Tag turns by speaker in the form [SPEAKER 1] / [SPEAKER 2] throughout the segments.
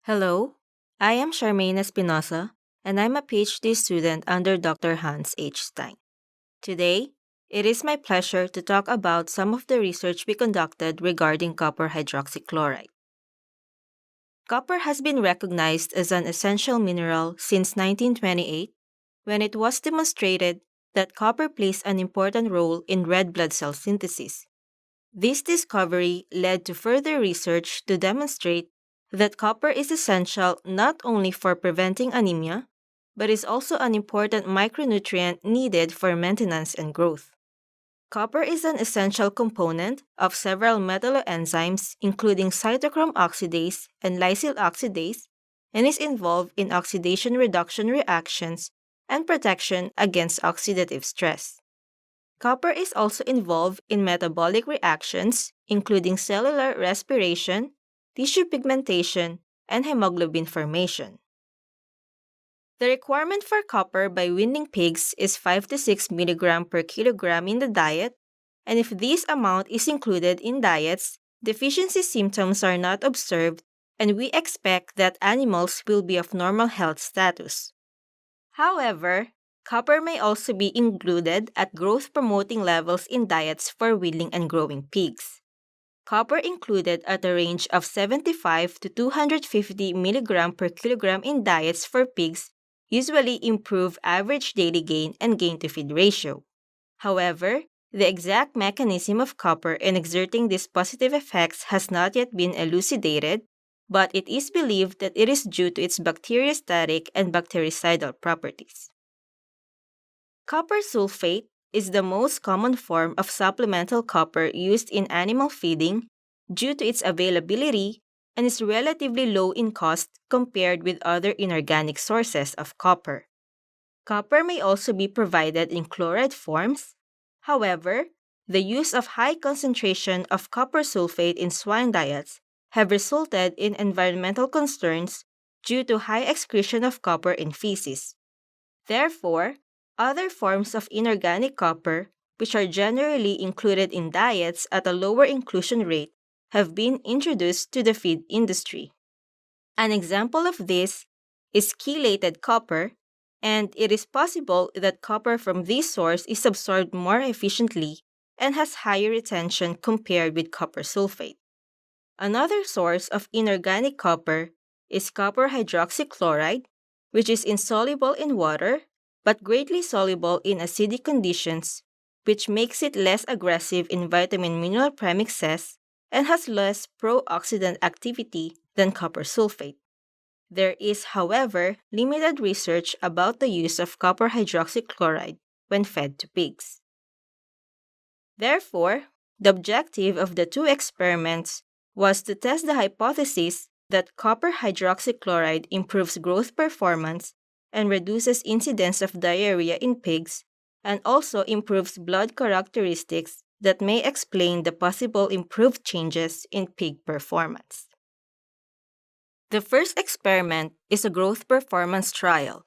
[SPEAKER 1] Hello, I am Charmaine Espinosa, and I'm a PhD student under Dr. Hans H. Stein. Today, it is my pleasure to talk about some of the research we conducted regarding copper hydroxychloride. Copper has been recognized as an essential mineral since 1928, when it was demonstrated that copper plays an important role in red blood cell synthesis. This discovery led to further research to demonstrate that copper is essential not only for preventing anemia, but is also an important micronutrient needed for maintenance and growth. Copper is an essential component of several metalloenzymes, including cytochrome oxidase and lysyl oxidase, and is involved in oxidation reduction reactions and protection against oxidative stress. Copper is also involved in metabolic reactions, including cellular respiration, tissue pigmentation, and hemoglobin formation. The requirement for copper by weaning pigs is 5 to 6 mg per kilogram in the diet, and if this amount is included in diets, deficiency symptoms are not observed, and we expect that animals will be of normal health status. However, copper may also be included at growth promoting levels in diets for weaning and growing pigs. Copper included at a range of 75 to 250 mg per kilogram in diets for pigs usually improve average daily gain and gain to feed ratio. However, the exact mechanism of copper in exerting these positive effects has not yet been elucidated, but it is believed that it is due to its bacteriostatic and bactericidal properties. Copper sulfate is the most common form of supplemental copper used in animal feeding due to its availability and is relatively low in cost compared with other inorganic sources of copper. Copper may also be provided in chloride forms. However, the use of high concentration of copper sulfate in swine diets have resulted in environmental concerns due to high excretion of copper in feces. Therefore, other forms of inorganic copper, which are generally included in diets at a lower inclusion rate, have been introduced to the feed industry. An example of this is chelated copper, and it is possible that copper from this source is absorbed more efficiently and has higher retention compared with copper sulfate. Another source of inorganic copper is copper hydroxychloride, which is insoluble in water but greatly soluble in acidic conditions, which makes it less aggressive in vitamin mineral premixes and has less pro-oxidant activity than copper sulfate. There is, however, limited research about the use of copper hydroxychloride when fed to pigs. Therefore, the objective of the two experiments was to test the hypothesis that copper hydroxychloride improves growth performance and reduces incidence of diarrhea in pigs, and also improves blood characteristics that may explain the possible improved changes in pig performance. The first experiment is a growth performance trial.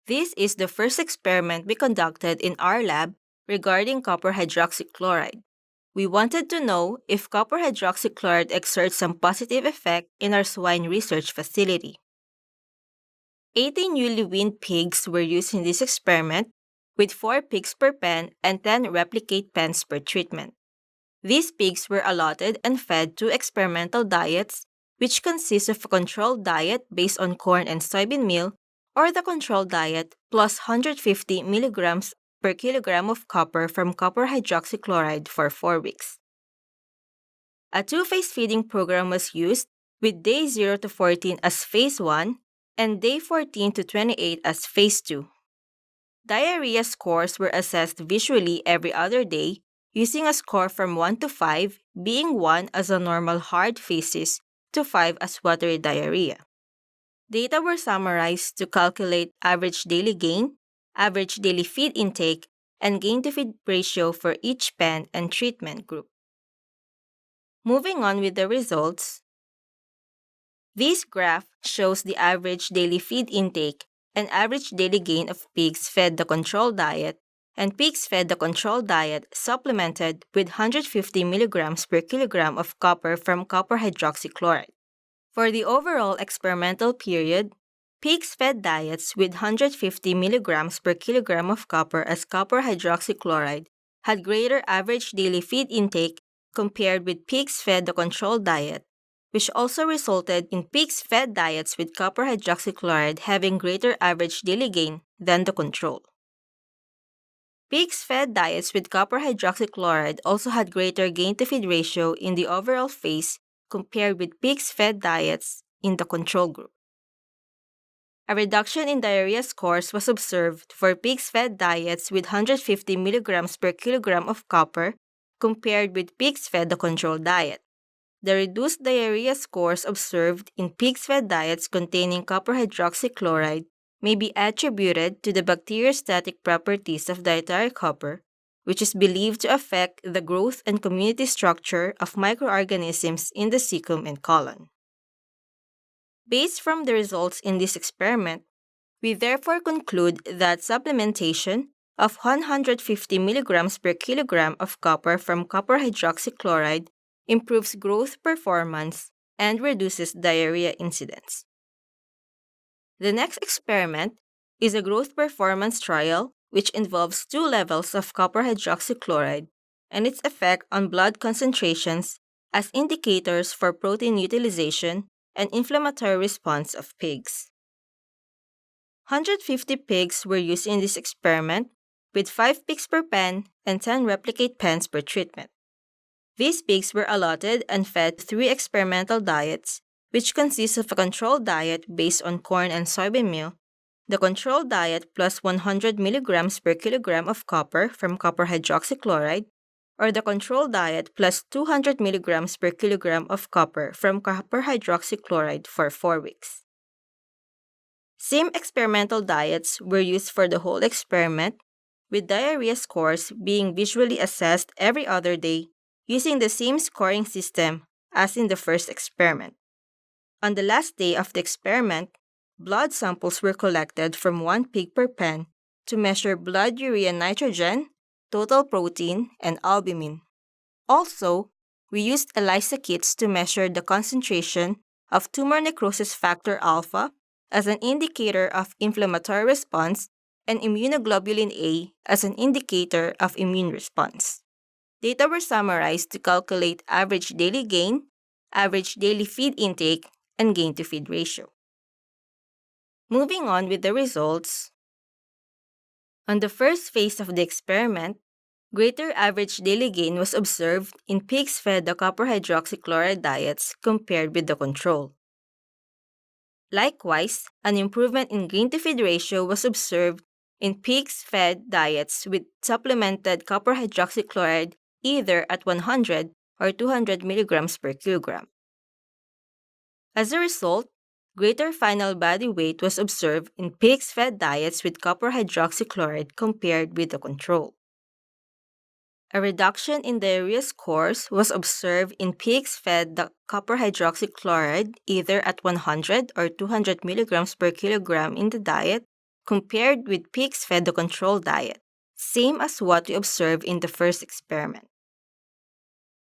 [SPEAKER 1] This is the first experiment we conducted in our lab regarding copper hydroxychloride. We wanted to know if copper hydroxychloride exerts some positive effect in our swine research facility. 80 newly weaned pigs were used in this experiment, with 4 pigs per pen and 10 replicate pens per treatment. These pigs were allotted and fed 2 experimental diets, which consist of a controlled diet based on corn and soybean meal, or the controlled diet plus 150 milligrams per kilogram of copper from copper hydroxychloride for 4 weeks. A 2-phase feeding program was used, with day 0 to 14 as phase 1 and day 14 to 28 as phase 2. Diarrhea scores were assessed visually every other day using a score from 1 to 5, being 1 as a normal hard feces to 5 as watery diarrhea. Data were summarized to calculate average daily gain, average daily feed intake, and gain to feed ratio for each pen and treatment group. Moving on with the results, this graph shows the average daily feed intake and average daily gain of pigs fed the control diet and pigs fed the control diet supplemented with 150 milligrams per kilogram of copper from copper hydroxychloride. For the overall experimental period, pigs fed diets with 150 milligrams per kilogram of copper as copper hydroxychloride had greater average daily feed intake compared with pigs fed the control diet, which also resulted in pigs fed diets with copper hydroxychloride having greater average daily gain than the control. Pigs fed diets with copper hydroxychloride also had greater gain to feed ratio in the overall phase compared with pigs fed diets in the control group. A reduction in diarrhea scores was observed for pigs fed diets with 150 milligrams per kilogram of copper compared with pigs fed the control diet. The reduced diarrhea scores observed in pigs fed diets containing copper hydroxychloride may be attributed to the bacteriostatic properties of dietary copper, which is believed to affect the growth and community structure of microorganisms in the cecum and colon. Based from the results in this experiment, we therefore conclude that supplementation of 150 milligrams per kilogram of copper from copper hydroxychloride improves growth performance and reduces diarrhea incidence. The next experiment is a growth performance trial which involves 2 levels of copper hydroxychloride and its effect on blood concentrations as indicators for protein utilization and inflammatory response of pigs. 150 pigs were used in this experiment with 5 pigs per pen and 10 replicate pens per treatment. These pigs were allotted and fed 3 experimental diets, which consist of a control diet based on corn and soybean meal, the control diet plus 100 milligrams per kilogram of copper from copper hydroxychloride, or the control diet plus 200 milligrams per kilogram of copper from copper hydroxychloride for 4 weeks. Same experimental diets were used for the whole experiment, with diarrhea scores being visually assessed every other day using the same scoring system as in the first experiment. On the last day of the experiment, blood samples were collected from 1 pig per pen to measure blood urea nitrogen, total protein, and albumin. Also, we used ELISA kits to measure the concentration of tumor necrosis factor alpha as an indicator of inflammatory response and immunoglobulin A as an indicator of immune response. Data were summarized to calculate average daily gain, average daily feed intake, and gain to feed ratio. Moving on with the results. On the first phase of the experiment, greater average daily gain was observed in pigs fed the copper hydroxychloride diets compared with the control. Likewise, an improvement in gain to feed ratio was observed in pigs fed diets with supplemented copper hydroxychloride either at 100 or 200 milligrams per kilogram. As a result, greater final body weight was observed in pigs fed diets with copper hydroxychloride compared with the control. A reduction in diarrhea scores was observed in pigs fed the copper hydroxychloride either at 100 or 200 milligrams per kilogram in the diet compared with pigs fed the control diet, same as what we observed in the first experiment.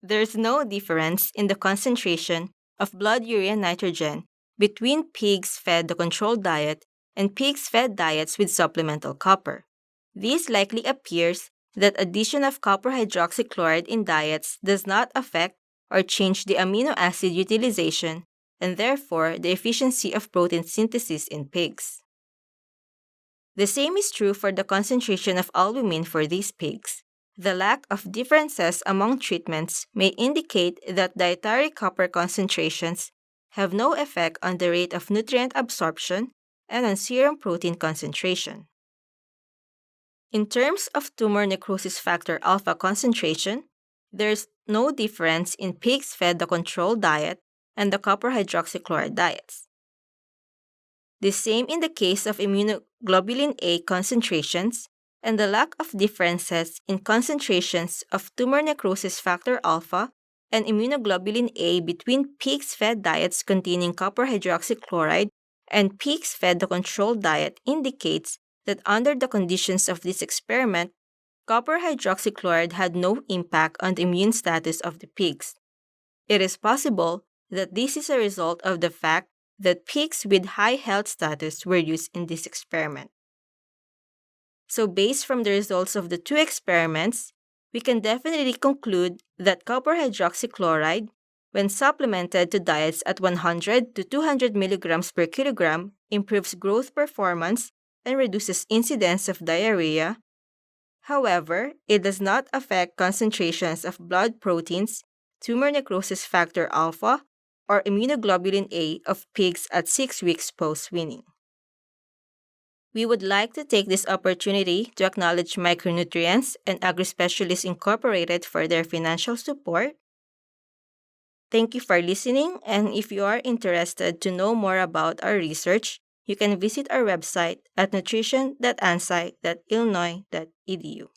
[SPEAKER 1] There is no difference in the concentration of blood urea nitrogen between pigs fed the control diet and pigs fed diets with supplemental copper. This likely appears that addition of copper hydroxychloride in diets does not affect or change the amino acid utilization and therefore the efficiency of protein synthesis in pigs. The same is true for the concentration of albumin for these pigs. The lack of differences among treatments may indicate that dietary copper concentrations have no effect on the rate of nutrient absorption and on serum protein concentration. In terms of tumor necrosis factor alpha concentration, there is no difference in pigs fed the control diet and the copper hydroxychloride diets. The same in the case of immunoglobulin A concentrations and the lack of differences in concentrations of tumor necrosis factor alpha and immunoglobulin A between pigs fed diets containing copper hydroxychloride and pigs fed the control diet indicates that under the conditions of this experiment, copper hydroxychloride had no impact on the immune status of the pigs. It is possible that this is a result of the fact that pigs with high health status were used in this experiment. So, based from the results of the two experiments, we can definitely conclude that copper hydroxychloride, when supplemented to diets at 100 to 200 milligrams per kilogram, improves growth performance and reduces incidence of diarrhea. However, it does not affect concentrations of blood proteins, tumor necrosis factor alpha, or immunoglobulin A of pigs at 6 weeks post-weaning. We would like to take this opportunity to acknowledge Micronutrients and AgriSpecialists Incorporated for their financial support. Thank you for listening, and if you are interested to know more about our research, you can visit our website at nutrition.ansci.illinois.edu.